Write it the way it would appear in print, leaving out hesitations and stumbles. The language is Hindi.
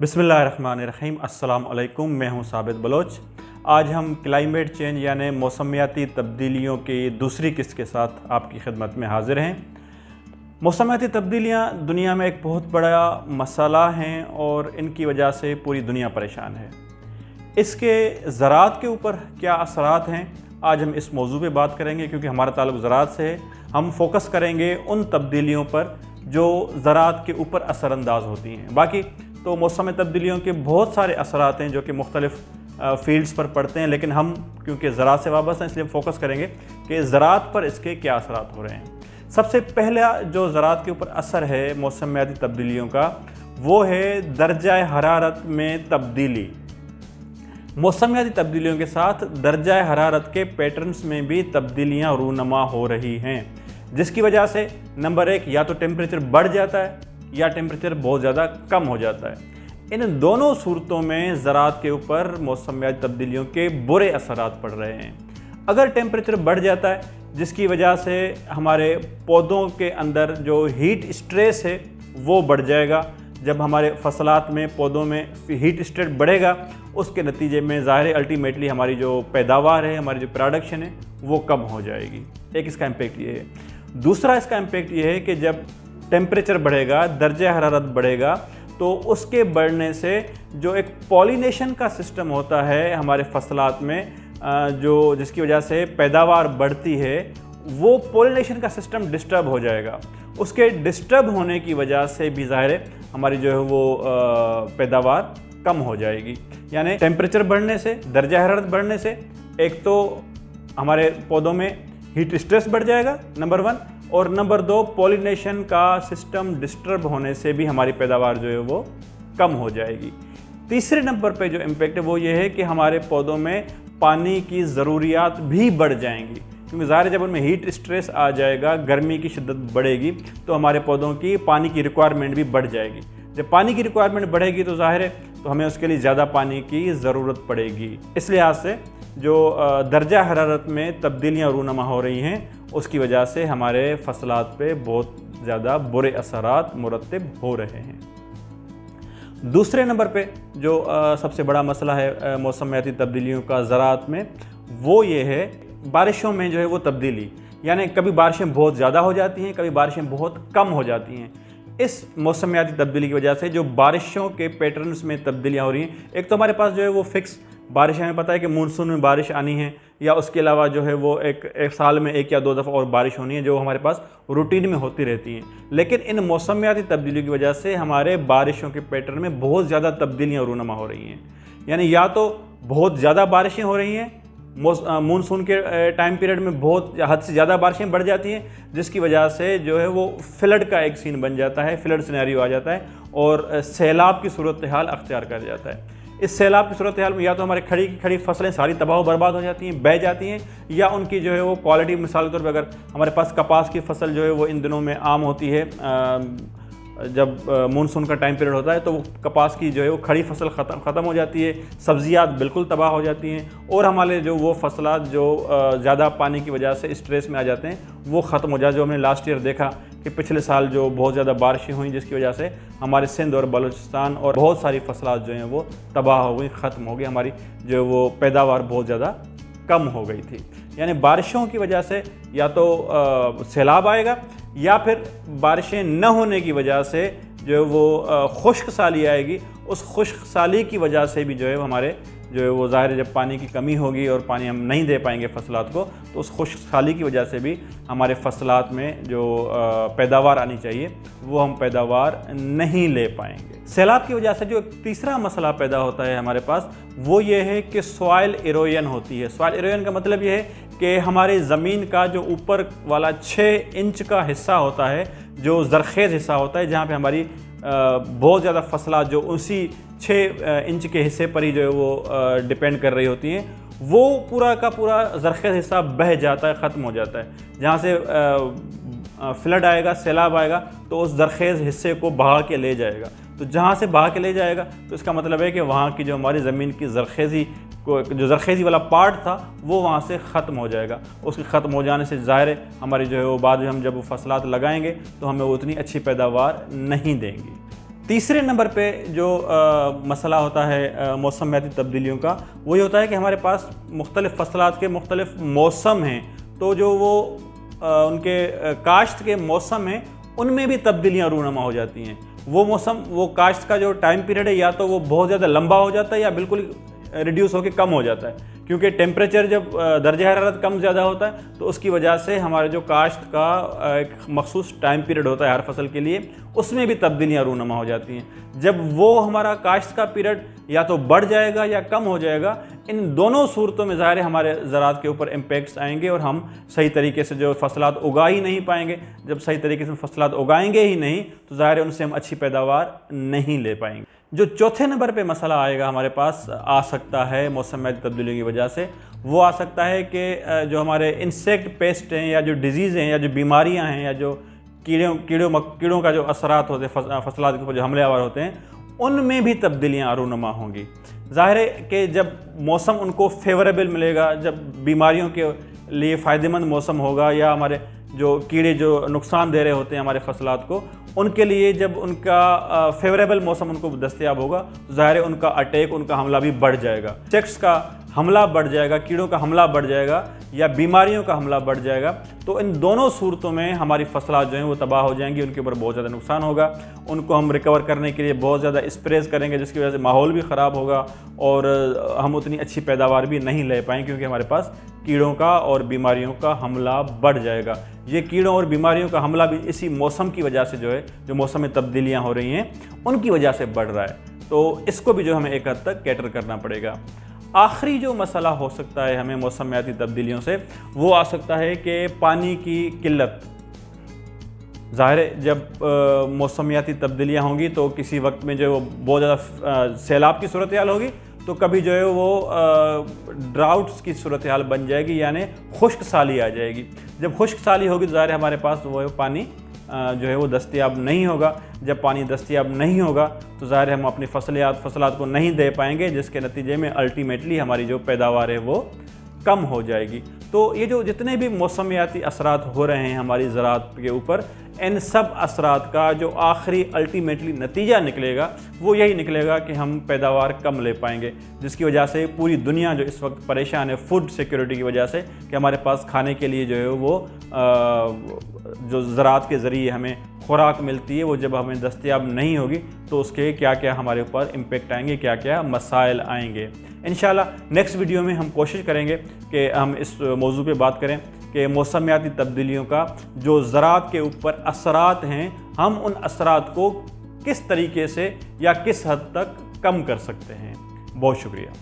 बिस्मिल्लाहिर्रहमानिर्रहीम। अस्सलाम वालेकुम। मैं हूं साबित बलोच। आज हम क्लाइमेट चेंज यानी मौसमियाती तब्दीलियों की दूसरी किस्त के साथ आपकी खिदमत में हाज़िर हैं। मौसमियाती तब्दीलियां दुनिया में एक बहुत बड़ा मसला हैं और इनकी वजह से पूरी दुनिया परेशान है। इसके ज़राअत के ऊपर क्या असरात हैं, आज हम इस मौजू पे बात करेंगे क्योंकि हमारा ताल्लुक़ ज़राअत से है। हम फोकस करेंगे उन तब्दीलियों पर जो ज़राअत के ऊपर असरअंदाज होती हैं। बाकी तो मौसम तब्दीलियों के बहुत सारे असरात हैं जो कि मुख्तलिफ़ फ़ील्ड्स पर पड़ते हैं, लेकिन हम क्योंकि ज़राअत से वाबस्ता हैं इसलिए फोकस करेंगे कि ज़राअत पर इसके क्या असरात हो रहे हैं। सबसे पहला जो ज़राअत के ऊपर असर है मौसमियाती तब्दीलियों का, वो है दर्जा हरारत में तब्दीली। मौसमियाती तब्दीलियों के साथ दर्जा हरारत के पैटर्न्स में भी तब्दीलियाँ रूनमा हो रही हैं, जिसकी वजह से नंबर एक, या तो टेम्परेचर बढ़ जाता है या टेम्परेचर बहुत ज़्यादा कम हो जाता है। इन दोनों सूरतों में ज़राअत के ऊपर मौसमियाती तब्दीलियों के बुरे असरात पड़ रहे हैं। अगर टेम्परेचर बढ़ जाता है जिसकी वजह से हमारे पौधों के अंदर जो हीट स्ट्रेस है वो बढ़ जाएगा। जब हमारे फसलात में पौधों में हीट स्ट्रेस बढ़ेगा, उसके नतीजे में ज़ाहिर है अल्टीमेटली हमारी जो पैदावार है, हमारी जो प्रोडक्शन है वो कम हो जाएगी। एक इसका इम्पेक्ट ये है। दूसरा इसका इम्पेक्ट ये है कि जब टेम्परेचर बढ़ेगा, दर्जा हरारत बढ़ेगा, तो उसके बढ़ने से जो एक पॉलिनेशन का सिस्टम होता है हमारे फसलात में, जो जिसकी वजह से पैदावार बढ़ती है, वो पॉलिनेशन का सिस्टम डिस्टर्ब हो जाएगा। उसके डिस्टर्ब होने की वजह से भी ज़ाहिर है हमारी जो है वो पैदावार कम हो जाएगी। यानी टेम्परेचर बढ़ने से, दर्जा हरारत बढ़ने से एक तो हमारे पौधों में हीट स्ट्रेस बढ़ जाएगा नंबर 1, और नंबर 2 पॉलिनेशन का सिस्टम डिस्टर्ब होने से भी हमारी पैदावार जो है वो कम हो जाएगी। तीसरे नंबर पे जो इम्पेक्ट है वो ये है कि हमारे पौधों में पानी की ज़रूरियात भी बढ़ जाएंगी, क्योंकि ज़ाहिर है जब उनमें हीट स्ट्रेस आ जाएगा, गर्मी की शिद्दत बढ़ेगी, तो हमारे पौधों की पानी की रिक्वायरमेंट भी बढ़ जाएगी। जब पानी की रिक्वायरमेंट बढ़ेगी तो ज़ाहिर है तो हमें उसके लिए ज़्यादा पानी की ज़रूरत पड़ेगी। इस लिहाज से जो दर्जा हरारत में तब्दीलियाँ रूनमा हो रही हैं, उसकी वजह से हमारे फसलात पे बहुत ज़्यादा बुरे असरात मुरतब हो रहे हैं। दूसरे नंबर पे जो सबसे बड़ा मसला है मौसमियाती तब्दीलियों का ज़राअत में, वो ये है बारिशों में जो है वो तब्दीली। यानी कभी बारिशें बहुत ज़्यादा हो जाती हैं, कभी बारिशें बहुत कम हो जाती हैं। इस मौसमियाती तब्दीली की वजह से जो बारिशों के पैटर्न्स में तब्दीलियाँ हो रही हैं, एक तो हमारे पास जो है वो फिक्स बारिश, हमें पता है कि मानसून में बारिश आनी है, या उसके अलावा जो है वो एक साल में 1 या 2 दफ़ा और बारिश होनी है, जो हमारे पास रूटीन में होती रहती हैं। लेकिन इन मौसमियाती तब्दीलियों की वजह से हमारे बारिशों के पैटर्न में बहुत ज़्यादा तब्दीलियाँ रूनमा हो रही हैं। यानी या तो बहुत ज़्यादा बारिशें हो रही हैं, मानसून के टाइम पीरियड में बहुत हद से ज़्यादा बारिशें बढ़ जाती हैं, जिसकी वजह से जो है वो फ्लड का एक सीन बन जाता है, फ्लड सिनेरियो आ जाता है और सैलाब की सूरत हाल अख्तियार कर जाता है। इस सैलाब की सूरत हाल में या तो हमारे खड़ी फसलें सारी तबाह व बर्बाद हो जाती हैं, बह जाती हैं, या उनकी जो है वो क्वालिटी, मिसाल के तौर पर अगर हमारे पास कपास की फसल जो है वो इन दिनों में आम होती है, जब मानसून का टाइम पीरियड होता है तो वो कपास की जो है वो खड़ी फसल ख़त्म हो जाती है, सब्जियात बिल्कुल तबाह हो जाती हैं, और हमारे जो वो फसलात जो ज़्यादा पानी की वजह से स्ट्रेस में आ जाते हैं वो ख़त्म हो जाते हैं। जो हमने लास्ट ईयर देखा कि पिछले साल जो बहुत ज़्यादा बारिशें हुई, जिसकी वजह से हमारे सिंध और बलूचिस्तान और बहुत सारी फसलात जो हैं वो तबाह हो गई, ख़त्म हो गई, हमारी जो वो पैदावार बहुत ज़्यादा कम हो गई थी। यानी बारिशों की वजह से या तो सैलाब आएगा, या फिर बारिशें न होने की वजह से जो है वो खुश्क साली आएगी। उस खुश्क साली की वजह से भी जो है हमारे जो है वो ज़ाहिर है जब पानी की कमी होगी और पानी हम नहीं दे पाएंगे फसलात को, तो उस खुश्क साली की वजह से भी हमारे फसलात में जो पैदावार आनी चाहिए वो हम पैदावार नहीं ले पाएंगे। सैलाब की वजह से जो तीसरा मसला पैदा होता है हमारे पास, वो ये है कि सॉइल इरोजन होती है। सॉइल इरोजन का मतलब ये है कि हमारी ज़मीन का जो ऊपर वाला 6 इंच का हिस्सा होता है, जो ज़रखेज़ हिस्सा होता है, जहाँ पे हमारी बहुत ज़्यादा फसलात जो उसी 6 इंच के हिस्से पर ही जो है वो डिपेंड कर रही होती हैं, वो पूरा का पूरा ज़रखेज़ हिस्सा बह जाता है, ख़त्म हो जाता है। जहाँ से फ्लड आएगा, सैलाब आएगा, तो उस ज़रखेज़ हिस्से को बहा के ले जाएगा। तो जहाँ से बहा के ले जाएगा तो इसका मतलब है कि वहाँ की जो हमारी ज़मीन की ज़रखेज़ी को जो ज़रखेज़ी वाला पार्ट था वो वहाँ से ख़त्म हो जाएगा। उसके ख़त्म हो जाने से ज़ाहिर है हमारी जो है वो बाद में हम जब वो फसलात लगाएंगे तो हमें वो उतनी अच्छी पैदावार नहीं देंगी। तीसरे नंबर पे जो मसला होता है मौसमियाती तब्दीलियों का, वो ये होता है कि हमारे पास मुख्तलिफ़ फसलात के मुख्तलिफ़ मौसम हैं, तो जो वो उनके काश्त के मौसम हैं उनमें भी तब्दीलियाँ रूनुमा हो जाती हैं। वो मौसम, वो काश्त का जो टाइम पीरियड है या तो वो बहुत ज़्यादा लंबा हो जाता है या बिल्कुल रिड्यूस होकर कम हो जाता है, क्योंकि टेम्परेचर जब दर्जा हरारत कम ज़्यादा होता है तो उसकी वजह से हमारे जो काश्त का एक मखसूस टाइम पीरियड होता है हर फसल के लिए, उसमें भी तब्दीलियाँ रूनुमा हो जाती हैं। जब वो हमारा काश्त का पीरियड या तो बढ़ जाएगा या कम हो जाएगा, इन दोनों सूरतों में ज़ाहिर है हमारे ज़राअत के ऊपर इम्पैक्ट्स आएंगे और हम सही तरीके से जो फसलात उगा ही नहीं पाएंगे। जब सही तरीके से फसलात उगाएंगे ही नहीं तो ज़ाहिर है उनसे हम अच्छी पैदावार नहीं ले पाएंगे। जो चौथे नंबर पे मसला आएगा हमारे पास आ सकता है मौसमियाती तब्दीलियों की वजह से, वो आ सकता है कि जो हमारे इंसेक्ट पेस्ट हैं या जो डिजीज़ हैं या जो बीमारियां हैं या जो कीड़ों का जो असरात होते हैं फसलात के ऊपर जो हमलेआवर होते हैं, उनमें भी तब्दीलियाँ रूनुमा होंगी। ज़ाहिर है कि जब मौसम उनको फेवरेबल मिलेगा, जब बीमारियों के लिए फ़ायदेमंद मौसम होगा या हमारे जो कीड़े जो नुकसान दे रहे होते हैं हमारे फसलात को, उनके लिए जब उनका फेवरेबल मौसम उनको दस्तयाब होगा तो ज़ाहिर है उनका अटैक, उनका हमला भी बढ़ जाएगा। इंसेक्ट्स का हमला बढ़ जाएगा, कीड़ों का हमला बढ़ जाएगा या बीमारियों का हमला बढ़ जाएगा। तो इन दोनों सूरतों में हमारी फसलात जो हैं वो तबाह हो जाएंगी, उनके ऊपर बहुत ज़्यादा नुकसान होगा। उनको हम रिकवर करने के लिए बहुत ज़्यादा स्प्रेज करेंगे, जिसकी वजह से माहौल भी ख़राब होगा और हम उतनी अच्छी पैदावार भी नहीं ले पाएंगे, क्योंकि हमारे पास कीड़ों का और बीमारियों का हमला बढ़ जाएगा। ये कीड़ों और बीमारियों का हमला भी इसी मौसम की वजह से जो है, जो मौसम में तब्दीलियाँ हो रही हैं उनकी वजह से बढ़ रहा है। तो इसको भी जो हमें एक हद तक कैटर करना पड़ेगा। आखिरी जो मसला हो सकता है हमें मौसमियाती तब्दीलियों से, वो आ सकता है कि पानी की किल्लत। ज़ाहिर है जब मौसमियाती तब्दीलियाँ होंगी तो किसी वक्त में जो बहुत ज़्यादा सैलाब की सूरत हाल होगी, तो कभी जो है वो ड्राउट्स की सूरत हाल बन जाएगी, यानी खुश्क साली आ जाएगी। जब खुश्क साली होगी तो ज़ाहिर है हमारे पास वो पानी जो है वो दस्तयाब नहीं होगा। जब पानी दस्तयाब नहीं होगा तो ज़ाहिर है हम अपनी फसलात को नहीं दे पाएंगे, जिसके नतीजे में अल्टीमेटली हमारी जो पैदावार है वो कम हो जाएगी। तो ये जो जितने भी मौसमियाती असरात हो रहे हैं हमारी ज़राअत के ऊपर, इन सब असरात का जो आखिरी अल्टीमेटली नतीजा निकलेगा वो यही निकलेगा कि हम पैदावार कम ले पाएंगे, जिसकी वजह से पूरी दुनिया जो इस वक्त परेशान है फूड सिक्योरिटी की वजह से, कि हमारे पास खाने के लिए जो है वो जो ज़राअत के ज़रिए हमें खुराक मिलती है वो जब हमें दस्तयाब नहीं होगी तो उसके क्या क्या हमारे ऊपर इम्पेक्ट आएंगे, क्या क्या मसाइल आएंगे। इंशाल्लाह नेक्स्ट वीडियो में हम कोशिश करेंगे कि हम इस मौजू पे बात करें कि मौसमियाती तब्दीलियों का जो ज़राअत के ऊपर असरात हैं, हम उन असरात को किस तरीके से या किस हद तक कम कर सकते हैं। बहुत शुक्रिया।